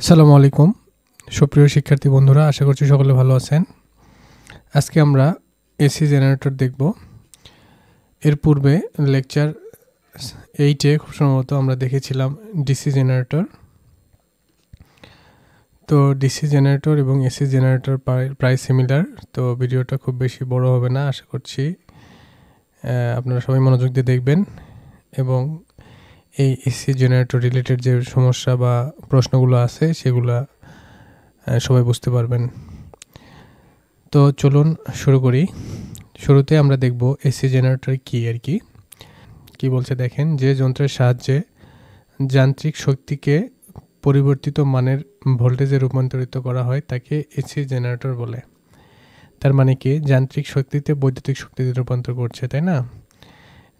আসসালামু আলাইকুম সুপ্রিয় শিক্ষার্থী বন্ধুরা, আশা করছি সকলে ভালো আছেন। আজকে আমরা এসি জেনারেটর দেখব। এর পূর্বে লেকচার 8-এ খুব সম্ভবত আমরা দেখেছিলাম ডিসি জেনারেটর। তো ডিসি জেনারেটর এবং এসি জেনারেটর প্রায় সিমিলার। তো ভিডিওটা খুব বেশি বড় হবে না, আশা করছি আপনারা সবাই মনোযোগ দিয়ে দেখবেন এবং এই এসি জেনারেটর রিলেটেড যে সমস্যা বা প্রশ্নগুলো আছে সেগুলো সবাই বুঝতে পারবেন। তো চলুন শুরু করি। শুরুতে আমরা দেখব এসি জেনারেটর কি বলছে দেখেন। যে যন্ত্রের সাহায্যে যান্ত্রিক শক্তিকে পরিবর্তিত মানের ভোল্টেজে রূপান্তরিত করা হয় তাকে এসি জেনারেটর বলে। তার মানে কি, যান্ত্রিক শক্তিতে বৈদ্যুতিক শক্তিতে রূপান্তর করছে, তাই না?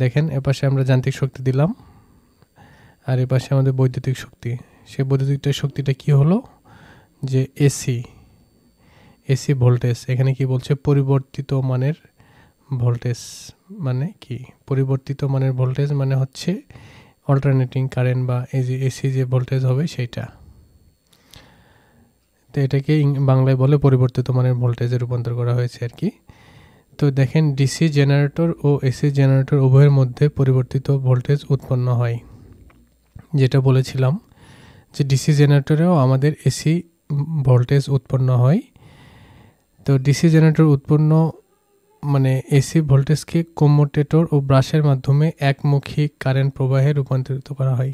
দেখেন, এপাশে আমরা যান্ত্রিক শক্তি দিলাম আর এপাশে আমাদের বৈদ্যুতিক শক্তি। সেই বৈদ্যুতিক শক্তিটা কি হলো, যে এসি ভোল্টেজ। এখানে কি বলছে, পরিবর্তিত মানের ভোল্টেজ। মানে কি পরিবর্তিত মানের ভোল্টেজ? মানে হচ্ছে অল্টারনেটিং কারেন্ট বা এসি যে ভোল্টেজ হবে সেইটা। তো এটাকে বাংলায় বলে পরিবর্তিত মানের ভোল্টেজে রূপান্তর করা হয়েছে আর কি। তো দেখেন, ডিসি জেনারেটর ও এসি জেনারেটর উভয়ের মধ্যে পরিবর্তিত ভোল্টেজ উৎপন্ন হয়। যেটা বলেছিলাম যে ডিসি জেনারেটরেও আমাদের এসি ভোল্টেজ উৎপন্ন হয়। তো ডিসি জেনারেটর উৎপন্ন মানে এসি ভোল্টেজকে কম্যুটেটর ও ব্রাশের মাধ্যমে একমুখী কারেন্ট প্রবাহে রূপান্তরিত করা হয়।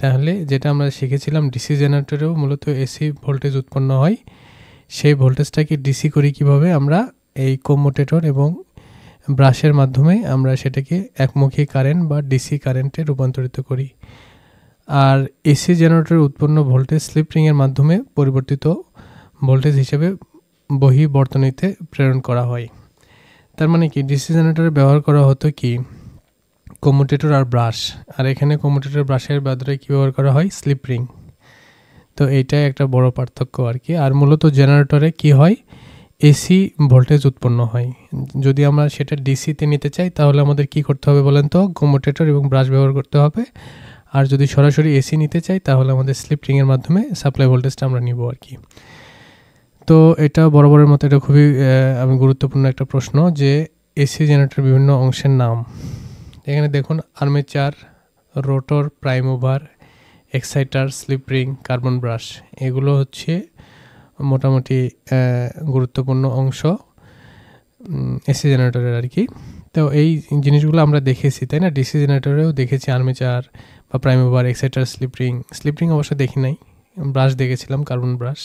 তাহলে যেটা আমরা শিখেছিলাম, ডিসি জেনারেটরেও মূলত এসি ভোল্টেজ উৎপন্ন হয়। সেই ভোল্টেজটাকে ডিসি করি কিভাবে, আমরা এই কম্যুটেটর এবং ব্রাশের মাধ্যমে আমরা সেটাকে একমুখী কারেন্ট বা ডিসি কারেন্টে রূপান্তরিত করি। আর এসি জেনারেটরের উৎপন্ন ভোল্টেজ স্লিপ রিংয়ের মাধ্যমে পরিবর্তিত ভোল্টেজ হিসেবে বহির্বর্তনীতে প্রেরণ করা হয়। তার মানে কি, ডিসি জেনারেটরে ব্যবহার করা হতো কি কম্যুটেটর আর ব্রাশ, আর এখানে কম্যুটেটর ব্রাশের বদলে কী ব্যবহার করা হয়, স্লিপ রিং। তো এইটাই একটা বড় পার্থক্য আর কি। আর মূলত জেনারেটরে কি হয়, এসি ভোল্টেজ উৎপন্ন হয়। যদি আমরা সেটা ডিসিতে নিতে চাই তাহলে আমাদের কি করতে হবে বলেন তো, কম্যুটেটর এবং ব্রাশ ব্যবহার করতে হবে। আর যদি সরাসরি এসি নিতে চাই তাহলে আমাদের স্লিপ রিংয়ের মাধ্যমে সাপ্লাই ভোল্টেজটা আমরা নিব আর কি। তো এটা বরাবরের মতো এটা খুবই গুরুত্বপূর্ণ একটা প্রশ্ন, যে এসি জেনারেটরের বিভিন্ন অংশের নাম। এখানে দেখুন, armature, rotor, prime mover, exciter, slip ring, carbon brush, এগুলো হচ্ছে মোটামুটি গুরুত্বপূর্ণ অংশ এসি জেনারেটরের আর কি। তো এই জিনিসগুলো আমরা দেখেছি, তাই না? ডিসি জেনারেটরেও দেখেছি আর্মেচার বা prime mover, exciter, slip ring অবশ্য দেখি নাই, ব্রাশ দেখেছিলাম, কার্বন ব্রাশ।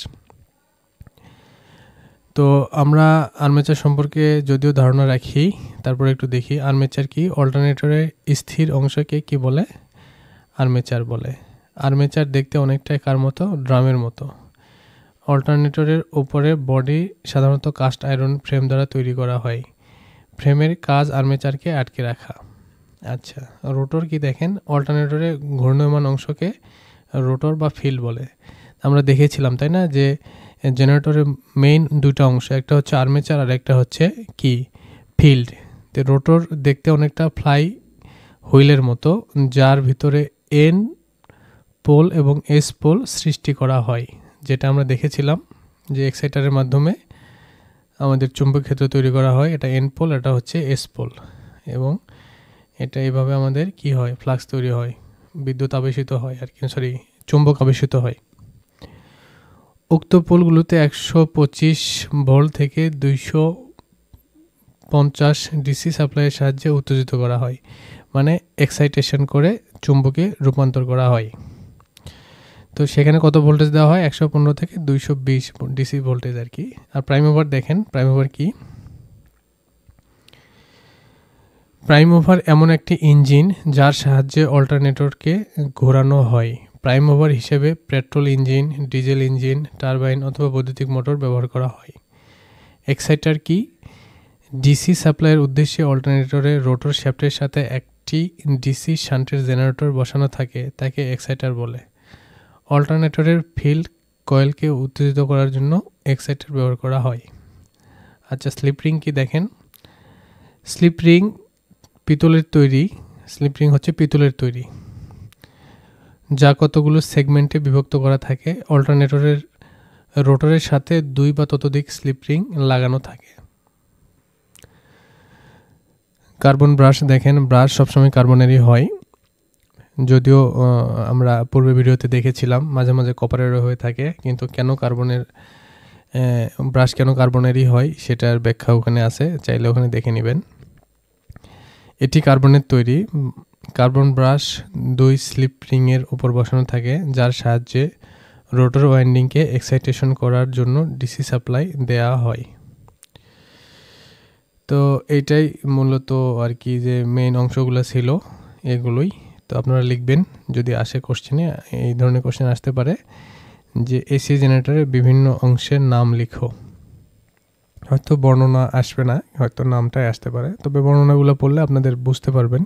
তো আমরা আর্মেচার সম্পর্কে যদিও ধারণা রাখি, তারপরে একটু দেখি আর্মেচার কি। অল্টারনেটরের স্থির অংশকে কি বলে, আর্মেচার বলে। আর্মেচার দেখতে অনেকটাই কার মতো, ড্রামের মতো। অল্টারনেটরের উপরে বডি সাধারণত কাস্ট আয়রন ফ্রেম দ্বারা তৈরি করা হয়। ফ্রেমের কাজ আর্মেচারকে আটকে রাখা। আচ্ছা, রোটর কি দেখেন, অল্টারনেটরের ঘূর্ণয়মান অংশকে রোটর বা ফিল্ড বলে। আমরা দেখেছিলাম, তাই না, যে জেনারেটরের মেইন দুটো অংশ, একটা হচ্ছে আর্মেচার আর একটা হচ্ছে কি, ফিল্ড। তো রোটর দেখতে অনেকটা ফ্লাই হুইলের মতো, যার ভিতরে এন পোল এবং এস পোল সৃষ্টি করা হয়। যেটা আমরা দেখেছিলাম যে এক্সাইটারের মাধ্যমে আমাদের চুম্বক ক্ষেত্র তৈরি করা হয়, এটা এন পোল, এটা হচ্ছে এস পোল, এবং এটা এইভাবে আমাদের কি হয়, ফ্লাক্স তৈরি হয়, বিদ্যুৎ আবেশিত হয় আর কি, চুম্বক আবেশিত হয়। উক্ত পোলগুলোতে 125 ভোল্ট থেকে 250 ডিসি সাপ্লাইয়ের সাহায্যে উত্তেজিত করা হয়, মানে এক্সাইটেশন করে চুম্বকে রূপান্তর করা হয়। তো সেখানে কত ভোল্টেজ দেওয়া হয়, 115 থেকে 220 ডিসি ভোল্টেজ আর কি। আর প্রাইম মুভার দেখেন, প্রাইম মুভার কি, প্রাইম মুভার এমন একটি ইঞ্জিন যার সাহায্যে অল্টারনেটরকে ঘোরানো হয়। প্রাইম মুভার হিসেবে petrol engine, diesel engine, turbine অথবা বৈদ্যুতিক মোটর ব্যবহার করা হয়। এক্সাইটার কি, ডিসি সাপ্লাইয়ের উদ্দেশ্যে অল্টারনেটরের রোটর শ্যাফটের সাথে একটি ডিসি শান্টের জেনারেটর বসানো থাকে, তাকে এক্সাইটার বলে। অল্টারনেটরের ফিল্ড কয়েলকে উত্তেজিত করার জন্য এক্সাইটার ব্যবহার করা হয়। আচ্ছা, স্লিপ রিং কি দেখেন, স্লিপ রিং পিতলের তৈরি, স্লিপ রিং হচ্ছে পিতলের তৈরি। যা কতগুলো সেগমেন্টে বিভক্ত করা থাকে। অল্টারনেটরের রোটরের সাথে 2 বা ততোধিক স্লিপ রিং লাগানো থাকে। কার্বন ব্রাশ দেখেন, ব্রাশ সবসময় কার্বনেরই হয়, যদিও আমরা পূর্বে ভিডিওতে দেখেছিলাম মাঝে মাঝে কপারেরও হয়ে থাকে, কিন্তু কেন কার্বনের ব্রাশ কেন কার্বনেরই হয় সেটার ব্যাখ্যা ওখানে আছে, চাইলে ওখানে দেখে নেবেন। এটি কার্বনের তৈরি। কার্বন ব্রাশ 2 স্লিপ রিংয়ের উপর বসানো থাকে, যার সাহায্যে রোটর ওয়াইন্ডিংকে এক্সাইটেশন করার জন্য ডিসি সাপ্লাই দেয়া হয়। তো এইটাই মূলত আর কি যে মেইন অংশগুলো ছিল এগুলোই। তো আপনারা লিখবেন যদি আসে কোশ্চেনে, এই ধরনের কোশ্চেন আসতে পারে যে এসি জেনারেটরের বিভিন্ন অংশের নাম লিখো। হয়তো বর্ণনা আসবে না, হয়তো নামটাই আসতে পারে, তবে বর্ণনাগুলো পড়লে আপনাদের বুঝতে পারবেন,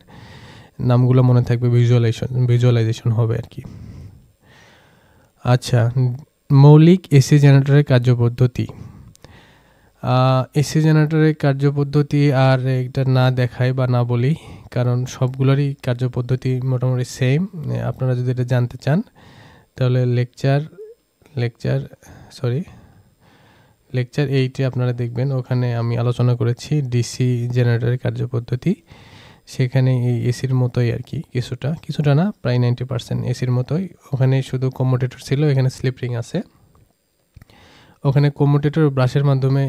নামগুলো মনে থাকবে, ভিজুয়ালাইজেশন হবে আর কি। আচ্ছা, মৌলিক এসি জেনারেটরের কার্যপদ্ধতি। এসি জেনারেটরের কার্যপদ্ধতি আর এটা না দেখাই বা না বলি, কারণ সবগুলোরই কার্যপদ্ধতি মোটামুটি সেম। আপনারা যদি এটা জানতে চান তাহলে লেকচার 8-এ আপনারা দেখবেন, ওখানে আমি আলোচনা করেছি ডিসি জেনারেটরের কার্যপদ্ধতি। সেখানে এই এসির মতোই আর কি, কিছুটা না, প্রায় 90% এসির মতোই। ওখানে শুধু কম্যুটেটর ছিল, এখানে স্লিপ রিং আছে। ওখানে কম্যুটেটর ব্রাশের মাধ্যমে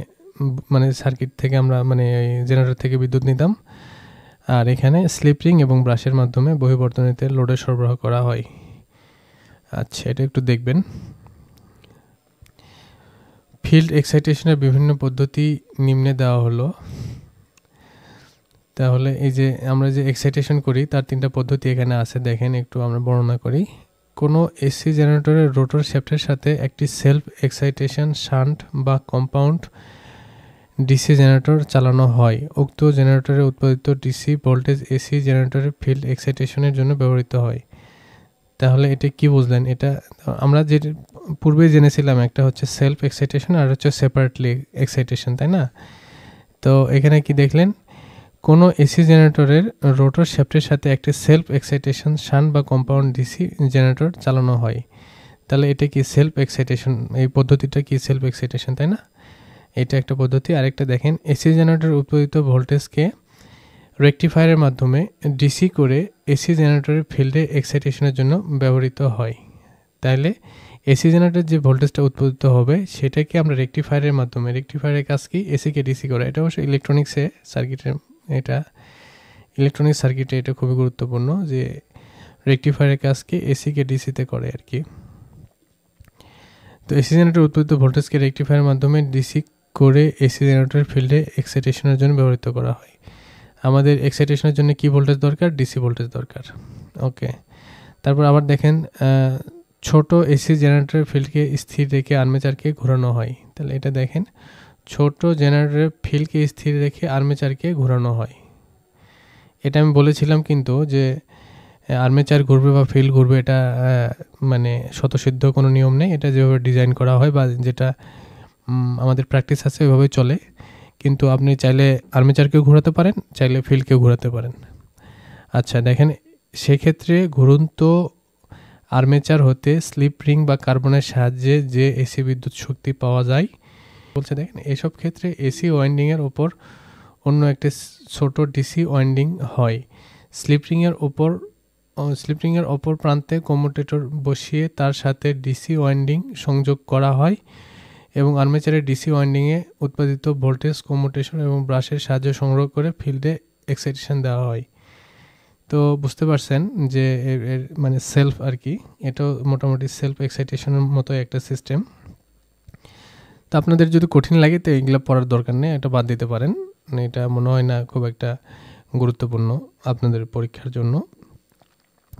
মানে সার্কিট থেকে আমরা মানে জেনারেটর থেকে বিদ্যুৎ নিতাম, আর এখানে স্লিপ রিং এবং ব্রাশের মাধ্যমে বহির্বর্তনীতে লোডে সরবরাহ করা হয়। আচ্ছা, এটা একটু দেখবেন। ফিল্ড এক্সাইটেশনের বিভিন্ন পদ্ধতি নিম্নে দেওয়া হলো। তাহলে এই যে আমরা যে এক্সাইটেশন করি তার 3টা পদ্ধতি এখানে আছে, দেখেন একটু আমরা বর্ণনা করি। কোনো এসি জেনারেটরের রোটর শ্যাফটের সাথে একটি সেলফ এক্সাইটেশন শান্ট বা কম্পাউন্ড ডিসি জেনারেটর চালানো হয়। উক্ত জেনারেটরে উৎপাদিত ডিসি ভোল্টেজ এসি জেনারেটরের ফিল্ড এক্সাইটেশনের জন্য ব্যবহৃত হয়। তাহলে এটা কি বুঝলেন? এটা আমরা যে পূর্বে জেনেছিলাম, একটা হচ্ছে সেলফ এক্সাইটেশন আর হচ্ছে সেপারেটলি এক্সাইটেশন, তাই না? তো এখানে কি দেখলেন, কোনো এসি জেনারেটরের রোটর শ্যাফটের সাথে একটি সেলফ এক্সাইটেশন শান্ট বা কম্পাউন্ড ডিসি জেনারেটর চালানো হয়। তাহলে এটা কি সেলফ এক্সাইটেশন, এই পদ্ধতিটা কি সেলফ এক্সাইটেশন, তাই না? এটা একটা পদ্ধতি। আরেকটা দেখেন, এসি জেনারেটর উৎপাদিত ভোল্টেজকে রেকটিফায়ারের মাধ্যমে ডিসি করে এসি জেনারেটরের ফিল্ডে এক্সাইটেশনের জন্য ব্যবহৃত হয়। তাহলে এসি জেনারেটর যে ভোল্টেজটা উৎপাদিত হবে সেটাকে আমরা রেকটিফায়ারের মাধ্যমে, রেকটিফায়ারের কাজ কি, এসিকে ডিসি করা। এটা অবশ্য ইলেকট্রনিক্সে সার্কিটের, এটা ইলেকট্রনিক সার্কিটে এটা খুবই গুরুত্বপূর্ণ যে রেকটিফায়ারের কাজ কি, এসিকে ডিসিতে করে আর কি। তো এসি জেনারেটর উৎপাদিত ভোল্টেজকে রেকটিফায়ারের মাধ্যমে ডিসি করে এসি জেনারেটরের ফিল্ডে এক্সাইটেশনের জন্য ব্যবহৃত করা হয়। আমাদের এক্সাইটেশনের জন্য কি ভোল্টেজ দরকার? ডিসি ভোল্টেজ দরকার। ওকে, তারপর আবার দেখেন, ছোট এসি জেনারেটরের ফিল্ডকে স্থির রেখে আর্মেচারকে ঘোরানো হয়। তাহলে এটা দেখেন, ছোট জেনারেটরের ফিল্ডকে স্থির রেখে আর্মেচারকে ঘোরানো হয়। এটা আমি বলেছিলাম কিন্তু যে আর্মেচার ঘুরবে বা ফিল্ড ঘুরবে, এটা মানে স্বতঃসিদ্ধ কোনো নিয়ম নেই। এটা যেভাবে ডিজাইন করা হয় বা যেটা আমাদের প্র্যাকটিস আছে ওইভাবেই চলে। কিন্তু আপনি চাইলে আর্মেচারকেও ঘোরাতে পারেন, চাইলে ফিল্ডকেও ঘোরাতে পারেন। আচ্ছা দেখেন, সেক্ষেত্রে ঘুরন্ত আর্মেচার হতে স্লিপ রিং বা কার্বনের সাহায্যে যে এসি বিদ্যুৎ শক্তি পাওয়া যায় বলছে, দেখেন এসব ক্ষেত্রে এসি ওয়াইন্ডিংয়ের ওপর অন্য একটি ছোট ডিসি ওয়াইন্ডিং হয়। স্লিপ রিংয়ের ওপর প্রান্তে কম্যুটেটর বসিয়ে তার সাথে ডিসি ওয়াইন্ডিং সংযোগ করা হয় এবং আর্মেচারের ডিসি ওয়াইন্ডিংয়ে উৎপাদিত ভোল্টেজ কম্যুটেশন এবং ব্রাশের সাহায্যে সংগ্রহ করে ফিল্ডে এক্সাইটেশন দেওয়া হয়। তো বুঝতে পারছেন যে এর মানে সেলফ আর কি, এটাও মোটামুটি সেলফ এক্সাইটেশনের মতো একটা সিস্টেম। তো আপনাদের যদি কঠিন লাগে তো এইগুলো পড়ার দরকার নেই, এটা বাদ দিতে পারেন। এটা মনে হয় না খুব একটা গুরুত্বপূর্ণ আপনাদের পরীক্ষার জন্য।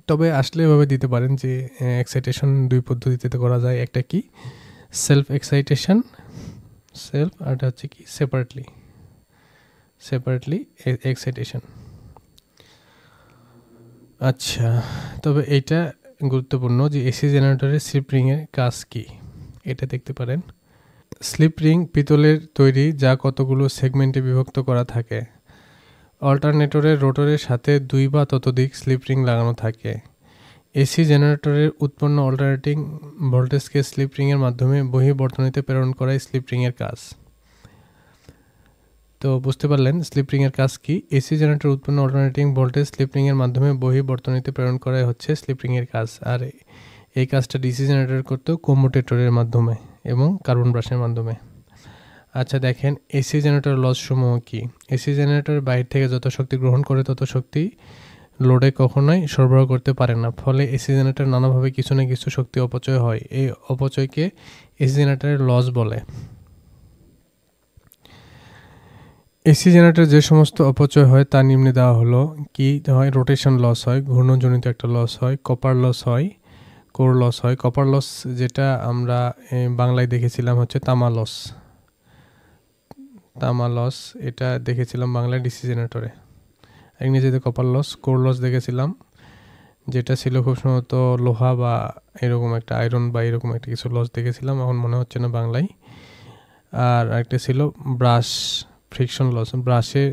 তবে আসলে এভাবে দিতে পারেন যে এক্সাইটেশন 2 পদ্ধতিতে করা যায়। একটা কি সেলফ এক্সাইটেশন, সেলফ, আর এটা হচ্ছে কি সেপারেটলি এক্সাইটেশন। আচ্ছা, তবে এইটা গুরুত্বপূর্ণ যে এসি জেনারেটরের স্লিপ রিংয়ের কাজ কি, এটা দেখতে পারেন। স্লিপ রিং পিতলের তৈরি, যা কতগুলো সেগমেন্টে বিভক্ত করা থাকে। অল্টারনেটরের রোটরের সাথে 2 বা ততোধিক স্লিপ রিং লাগানো থাকে। এসি জেনারেটরের উৎপন্ন অল্টারনেটিং ভোল্টেজকে স্লিপ রিংয়ের মাধ্যমে বহিঃবর্তনীতে প্রেরণ করাই স্লিপ রিংয়ের কাজ। তো বুঝতে পারলেন স্লিপ রিংয়ের কাজ কি। এসি জেনারেটর উৎপন্ন অল্টারনেটিং ভোল্টেজ স্লিপ রিংয়ের মাধ্যমে বহিঃবর্তনীতে প্রেরণ করাই হচ্ছে স্লিপ রিংয়ের কাজ। আর এই কাজটা ডিসি জেনারেটর করতো কম্যুটেটরের মাধ্যমে এবং কার্বন ব্রাশের মাধ্যমে। আচ্ছা দেখেন এসি জেনারেটর লস সমূহ কি। এসি জেনারেটরের বাইরে থেকে যত শক্তি গ্রহণ করে তত শক্তি লোডে কখনোই সরবরাহ করতে পারে না, ফলে এসি জেনারেটর নানাভাবে কিছু না কিছু শক্তি অপচয় হয়। এই অপচয়কে এসি জেনারেটরের লস বলে। এসি জেনারেটর যে সমস্ত অপচয় হয় তা নিম্নে দেওয়া হলো। কি হয়? রোটেশন লস হয়, ঘূর্ণনজনিত একটা লস হয়, কপার লস হয়, কোর লস হয়। কপার লস যেটা আমরা বাংলায় দেখেছিলাম হচ্ছে তামা লস। তামা লস এটা দেখেছিলাম বাংলায় ডিসি জেনারেটরে। ইংরেজিতে কপার লস। কোর লস দেখেছিলাম যেটা ছিল খুব সম্ভবত লোহা বা এরকম একটা আয়রন বা এরকম একটা কিছু লস দেখেছিলাম, এখন মনে হচ্ছে না বাংলায়। আর একটা ছিল ব্রাশ ফ্রিকশন লস। ব্রাশে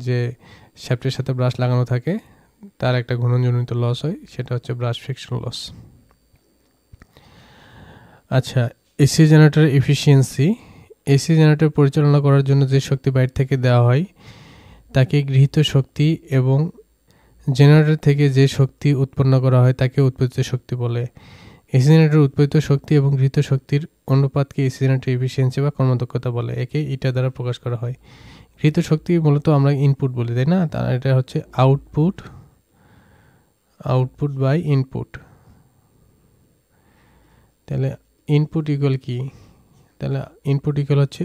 যে শ্যাফটের সাথে ব্রাশ লাগানো থাকে তার একটা ঘূর্ণনজনিত লস হয়, সেটা হচ্ছে ব্রাশ ফ্রিকশন লস। আচ্ছা এসি জেনারেটরের এফিসিয়েন্সি। এসি জেনারেটর পরিচালনা করার জন্য যে শক্তি বাইরে থেকে দেওয়া হয় তাকে গৃহীত শক্তি এবং জেনারেটর থেকে যে শক্তি উৎপন্ন করা হয় তাকে উৎপাদিত শক্তি বলে। এসি জেনারেটর উৎপাদিত শক্তি এবং গৃহীত শক্তির অনুপাতকে এসি জেনারেটর এফিসিয়েন্সি বা কর্মদক্ষতা বলে। একে ইটা দ্বারা প্রকাশ করা হয়। গৃহীত শক্তি মূলত আমরা ইনপুট বলি, তাই না? এটা হচ্ছে আউটপুট বাই ইনপুট। তাহলে ইনপুট ইকুয়াল কি? তাহলে ইনপুট ইকুয়াল হচ্ছে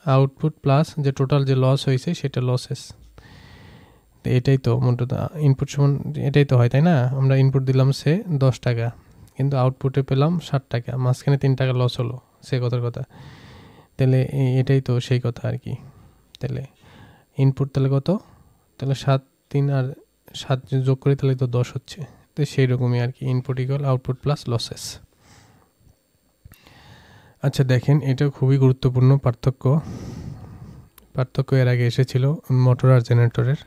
আউটপুট প্লাস যে টোটাল যে লস হয়েছে সেটা লসেস। এটাই তো মূলত ইনপুট সমান এটাই তো হয়, তাই না? আমরা ইনপুট দিলাম সে 10 টাকা, কিন্তু আউটপুটে পেলাম 60 টাকা, মাঝখানে 3 টাকা লস হলো, সে কথার কথা। তাহলে এটাই তো সেই কথা আর কি। তাহলে ইনপুট তাহলে কত? তাহলে 7 3 আর 7 যোগ করি তাহলে তো 10 হচ্ছে। তো সেই রকমই আর কি, input equal output plus losses. আচ্ছা দেখেন এটা খুবই গুরুত্বপূর্ণ পার্থক্য এর আগে এসেছিল মোটর আর জেনারেটরের।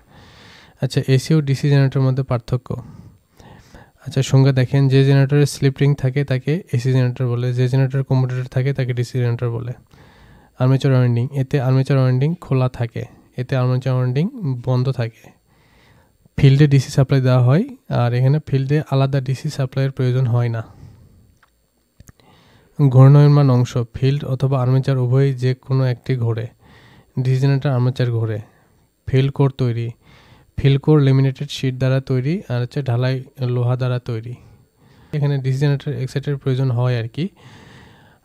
আচ্ছা এসি ও ডিসি জেনারেটরের মধ্যে পার্থক্য। আচ্ছা সংজ্ঞা দেখেন, যে জেনারেটরে স্লিপ রিং থাকে তাকে এসি জেনারেটর বলে, যে জেনারেটরে কম্যুটেটর থাকে তাকে ডিসি জেনারেটর বলে। আর্মেচার ওয়াইন্ডিং, এতে আর্মেচার ওয়াইন্ডিং খোলা থাকে, এতে আর্মেচার ওয়াইন্ডিং বন্ধ থাকে। ফিল্ডে ডিসি সাপ্লাই দেওয়া হয়, আর এখানে ফিল্ডে আলাদা ডিসি সাপ্লাইয়ের প্রয়োজন হয় না। ঘূর্ণায়মান অংশ, ফিল্ড অথবা আর্মেচার উভয়ই যে কোনো একটি ঘোরে। ডিসি জেনারেটর আর্মেচার ঘোরে। ফিল্ড কোর তৈরি, ফিল্ড কোর লেমিনেটেড শিট দ্বারা তৈরি, আর হচ্ছে ঢালাই লোহা দ্বারা তৈরি। এখানে ডিসি জেনারেটর এক্সাইটের প্রয়োজন হয় আর কি,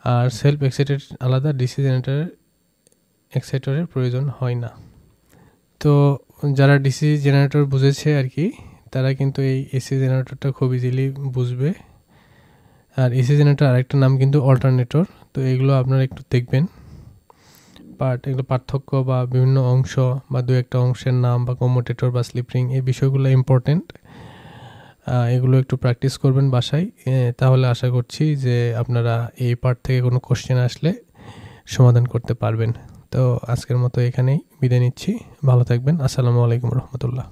আর সেলফ এক্সাইটেড আলাদা, ডিসি জেনারেটর এক্সাইটরের প্রয়োজন হয় না। তো যারা ডিসি জেনারেটর বুঝেছে আর কি তারা কিন্তু এই এসি জেনারেটরটা খুব ইজিলি বুঝবে। আর এসি জেনারেটর আরেকটা নাম কিন্তু অল্টারনেটর। তো এগুলো আপনারা একটু দেখবেন, এগুলো পার্থক্য বা বিভিন্ন অংশ বা দু একটা অংশের নাম বা কম্যুটেটর বা স্লিপ রিং, এই বিষয়গুলো ইম্পর্টেন্ট। এগুলো একটু প্র্যাকটিস করবেন বাসায়, তাহলে আশা করছি যে আপনারা এই পার্ট থেকে কোনো কোশ্চেন আসলে সমাধান করতে পারবেন। তো আজকের মতো এখানেই বিদায় নিচ্ছি। ভালো থাকবেন। আসসালামু আলাইকুম রহমতুল্লাহ।